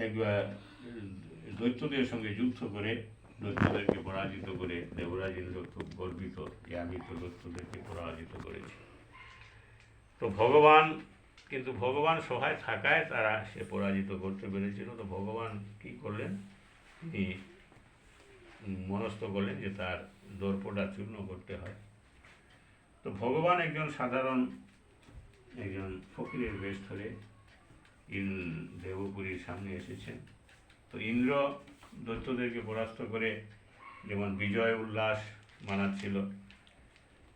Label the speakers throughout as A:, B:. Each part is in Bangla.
A: একবার দৈত্যদের সঙ্গে যুদ্ধ করে দৈত্যদেরকে পরাজিত করে দেবরাজ ইন্দ্র খুব গর্বিত যে আমি তো দৈত্যদেরকে পরাজিত করেছি। তো ভগবান, কিন্তু ভগবান সহায় থাকায় তারা সে পরাজিত করতে পেরেছিল। তো ভগবান কি করলেন, তিনি মনস্থ করলেন যে তার দর্পটা চূর্ণ করতে হয়। তো ভগবান একজন সাধারণ একজন ফকিরের বেশ ধরে দেবপুরীর সামনে এসেছেন। তো ইন্দ্র দৈত্যদেরকে পরাস্ত করে যেমন বিজয় উল্লাস মানাচ্ছিল,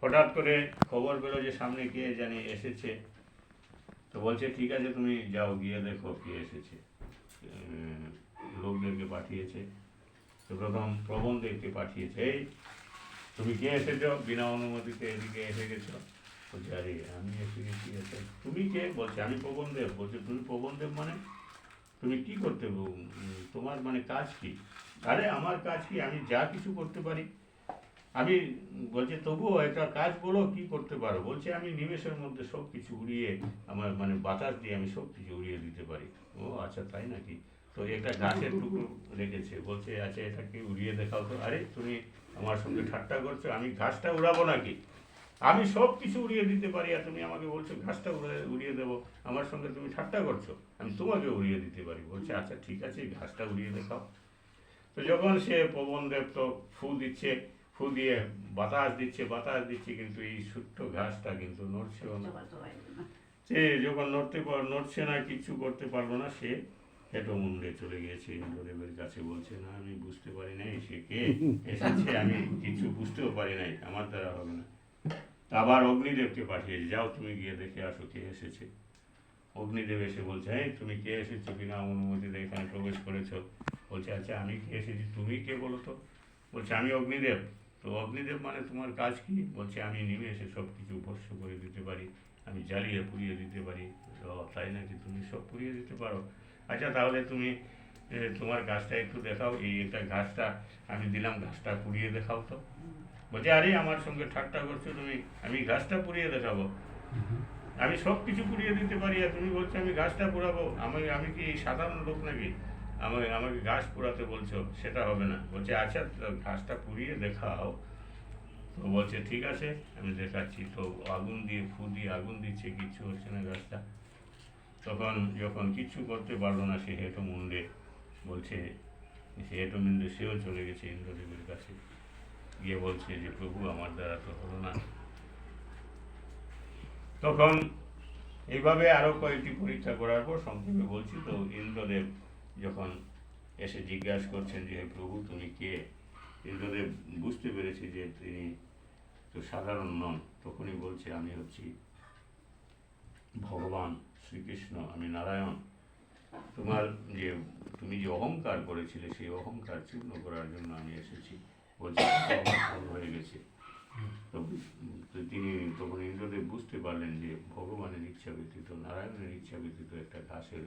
A: হঠাৎ করে খবর পেলো যে সামনে কে জানি এসেছে। তো বলছে ঠিক আছে তুমি যাও গিয়ে দেখো কে এসেছে। লোকদেরকে পাঠিয়েছে। তো প্রথম প্রবণদেরকে পাঠিয়েছে, এই তুমি কে এসেছো বিনা অনুমতিতে এদিকে এসে গেছো। বলছে আরে আমি এসে গেছি। তুমি কে? বলছে আমি পবনদেব। বলছে তুমি পবনদেব মানে তুমি কি করতে, তোমার মানে কাজ কি? আরে আমার কাজ কি, আমি যা কিছু করতে পারি। আমি বলছে তবুও একটা কাজ বলো কি করতে পারো। বলছে আমি নিমেষের মধ্যে সব কিছু উড়িয়ে, আমার মানে বাতাস দিয়ে আমি সব কিছু উড়িয়ে দিতে পারি। ও আচ্ছা তাই নাকি? তো একটা গাছের টুকরো রেখেছে, বলছে আচ্ছা এটাকে উড়িয়ে দেখাও তো। আরে তুমি আমার সঙ্গে ঠাট্টা করছো, আমি ঘাসটা উড়াবো নাকি? আমি সব কিছু উড়িয়ে দিতে পারি আর তুমি আমাকে বলছো ঘাসটা উড়িয়ে দেবো। আমার সঙ্গে তুমি ঠাট্টা করছো, আমি তোমাকে উড়িয়ে দিতে পারি। বলছে আচ্ছা ঠিক আছে ঘাসটা উড়িয়ে দেখাও। তো যখন সে পবনদেব তো ফু দিচ্ছে, ফু দিয়ে বাতাস দিচ্ছে, কিন্তু এই ছোট্ট ঘাসটা কিন্তু নড়ছেও না। সে যখন নড়ছে না, কিছু করতে পারলো না, সে হেঁটো মুন্ডে চলে গিয়েছে ইন্দ্রদেবের কাছে। বলছে না আমি বুঝতে পারি নাই সে কে এসেছে, আমি কিছু বুঝতেও পারি নাই, আমার দ্বারা হবে না। আবার অগ্নিদেবকে পাঠিয়েছে, যাও তুমি গিয়ে দেখে আসো কে এসেছে। অগ্নিদেব এসে বলছে এই তুমি কে এসেছো বিনা অনুমতিতে এখানে প্রবেশ করেছো। বলছে আচ্ছা আমি কে এসেছি, তুমি কে বলো তো। বলছে আমি অগ্নিদেব। তো অগ্নিদেব মানে তোমার কাজ কি? বলছে আমি নিমেষে সব কিছু ভস্ম করে দিতে পারি, আমি জ্বালিয়ে পুড়িয়ে দিতে পারি। তাই নাকি, তুমি সব পুড়িয়ে দিতে পারো? আচ্ছা তাহলে তুমি তোমার গাছটা একটু দেখাও, এই একটা ঘাসটা আমি দিলাম, ঘাসটা পুড়িয়ে দেখাও তো। বলছে আরে আমার সঙ্গে ঠাট্টা করছো তুমি, আমি গাছটা পুড়িয়ে দেখাবো? আমি সব কিছু পুড়িয়ে দিতে পারি আর তুমি বলছো আমি গাছটা পোড়াবো? আমি আমি কি সাধারণ লোক নাকি আমাকে গাছ পোড়াতে বলছো? সেটা হবে না। বলছে আচ্ছা ঘাসটা পুড়িয়ে দেখাও। তো বলছে ঠিক আছে আমি দেখাচ্ছি। তো আগুন দিয়ে ফু দিয়ে আগুন দিচ্ছে, কিচ্ছু হচ্ছে না গাছটা। তখন যখন কিচ্ছু করতে পারলো না সে হেঁটো মুন্ডে, বলছে সে হেঁটো মুন্ডে সেও চলে গেছে ইন্দ্রদেবের কাছে, গিয়ে বলছে যে প্রভু আমার দ্বারা তো হলো না। তখন এইভাবে আরও কয়েকটি পরীক্ষা করার পর সংক্ষেপে বলছি, তো ইন্দ্রদেব যখন এসে জিজ্ঞাসা করছেন যে হে প্রভু তুমি কে, ইন্দ্রদেব বুঝতে পেরেছে যে তিনি তো সাধারণ নন। তখনই বলছে আমি হচ্ছি ভগবান শ্রীকৃষ্ণ, আমি নারায়ণ। তোমার যে তুমি যে অহংকার করেছিলে সেই অহংকার চূর্ণ করার জন্য আমি এসেছি। বলছে অহংকার হয়ে গেছে। তো তিনি তখন ইন্দ্রদেব বুঝতে পারলেন যে ভগবানের ইচ্ছা ব্যতীত, নারায়ণের ইচ্ছা ব্যতীত একটা ঘাসের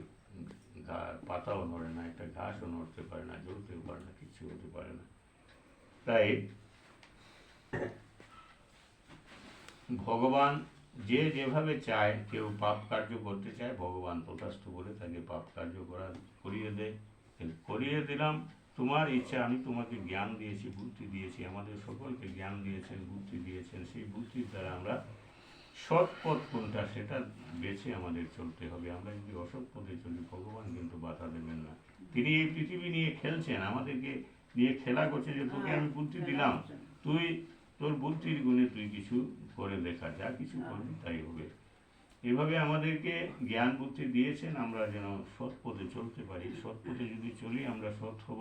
A: পাতাও নড়ে না, একটা ঘাসও নড়তে পারে না, জ্বলতেও পারে না, কিচ্ছু হতে পারে না। তাই ভগবান যে যেভাবে চায়, কেউ পাপ কার্য করতে চায় ভগবান তথাস্তু বলে তাকে পাপ কার্য করিয়ে দেয়। করিয়ে দিলাম, তোমার ইচ্ছা, আমি তোমাকে জ্ঞান দিয়েছি, বুদ্ধি দিয়েছি, আমাদের সকলকে জ্ঞান দিয়েছেন, বুদ্ধি দিয়েছেন। সেই বুদ্ধির দ্বারা আমরা সৎ পথ কোনটা সেটা বেছে আমাদের চলতে হবে। আমরা যদি অসৎ পথে চলি ভগবান কিন্তু বাধা দেবেন না। তিনি এই পৃথিবী নিয়ে খেলছেন, আমাদেরকে নিয়ে খেলা করছে যে তোকে আমি বুদ্ধি দিলাম, তুই তোর বুদ্ধির গুণে তুই কিছু করে দেখা, যা কিছু করবি তাই হবে। এভাবে আমাদেরকে জ্ঞান বুদ্ধি দিয়েছেন, আমরা যেন সৎ পথে চলতে পারি। সৎ পথে যদি চলি আমরা সৎ হব,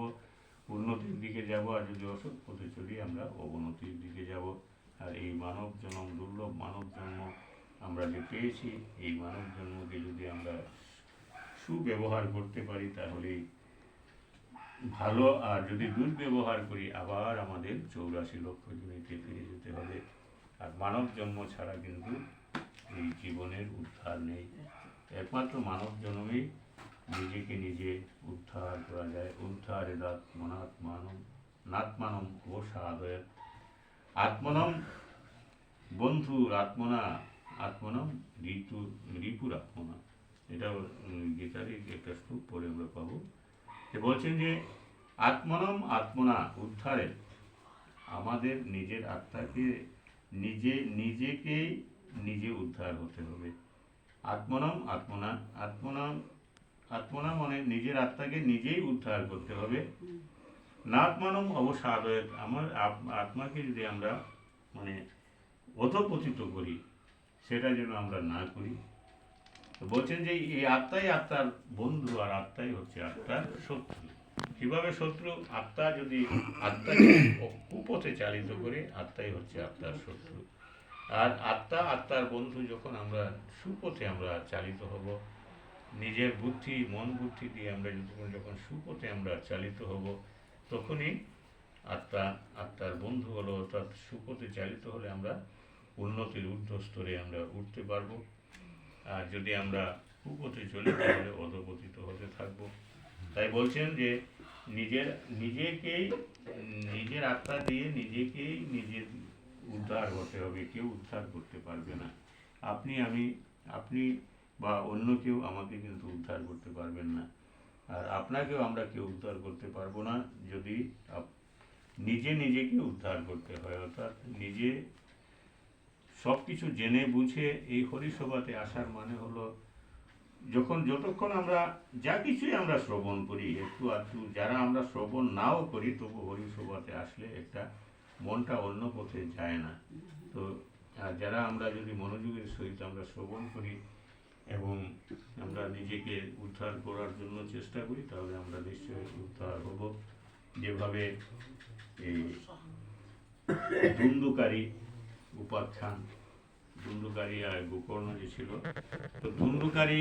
A: উন্নতির দিকে যাব, আর যদি অসৎ পথে চলি আমরা অবনতির দিকে যাব। আর এই মানব জন্ম, দুর্লভ মানব জন্ম আমরা যে পেয়েছি, এই মানব জন্মকে যদি আমরা সুব্যবহার করতে পারি তাহলেই ভালো। আর যদি দুর্ব্যবহার করি আবার আমাদের 84 লক্ষ জমিতে ফিরে যেতে হবে। আর মানব জন্ম ছাড়া কিন্তু এই জীবনের উদ্ধার নেই। একমাত্র মানব জন্মেই নিজেকে নিজে উদ্ধার করা যায়। উদ্ধারে দাত্মনাত্মানম নাত্মানম ও সাধয়ের আত্মনম বন্ধুর আত্মনা আত্মনম রিপুর আত্মনা। এটা গীতারই একটা শ্লোক পড়ে আমরা পাবো। বলছেন যে আত্মনম আত্মনা উদ্ধারে আমাদের নিজের আত্মাকে নিজেকেই নিজে উদ্ধার হতে হবে। আত্মনম আত্মনা, আত্মনা মানে নিজের আত্মাকে নিজেই উদ্ধার করতে হবে। নাত্মানম অবসাদয়ত, আমার আত্মাকে যদি আমরা মানে অধপতিত করি, সেটা যেন আমরা না করি। তো বলছেন যে এই আত্মাই আত্মার বন্ধু, আর আত্মাই হচ্ছে আত্মার শত্রু। কিভাবে শত্রু? আত্মা যদি আত্মাকে কুপথে চালিত করে, আত্মাই হচ্ছে আত্মার শত্রু। আর আত্মা আত্মার বন্ধু যখন আমরা সুপথে আমরা চালিত হব, নিজের বুদ্ধি মন বুদ্ধি দিয়ে আমরা যখন সুপথে আমরা চালিত হব, তখনই আত্মা আত্মার বন্ধু হলো, অর্থাৎ সুপথে চালিত হলে আমরা উন্নতির ঊর্ধ্ব স্তরে আমরা উঠতে পারবো। আর যদি আমরা কুপথে চলি তাহলে অধপতিত হতে থাকবো। তাই বলছেন যে নিজের আত্মা দিয়ে নিজেকেই নিজের উদ্ধার হতে হবে, কেউ উদ্ধার করতে পারবে না। আপনি বা অন্য কেউ আমাকে কিন্তু উদ্ধার করতে পারবেন না, আর আপনাকেও আমরা কেউ উদ্ধার করতে পারবো না যদি নিজেকে উদ্ধার করতে হয়। অর্থাৎ নিজে সব কিছু জেনে বুঝে এই হরিসভাতে আসার মানে হলো, যতক্ষণ আমরা যা কিছুই আমরা শ্রবণ করি একটু আধটু, যারা আমরা শ্রবণ নাও করি তবু হরিসভাতে আসলে একটা মনটা অন্য পথে যায় না। তো যারা আমরা যদি মনোযোগের সহিত আমরা শ্রবণ করি এবং আমরা নিজেকে উদ্ধার করার জন্য চেষ্টা করি, তাহলে আমরা নিশ্চয়ই উদ্ধার হব। যেভাবে এই ধুন্ধুকারী উপাখ্যান, ধুন্ধুকারী আর গোকর্ণ যে ছিল, তো ধুন্ধুকারী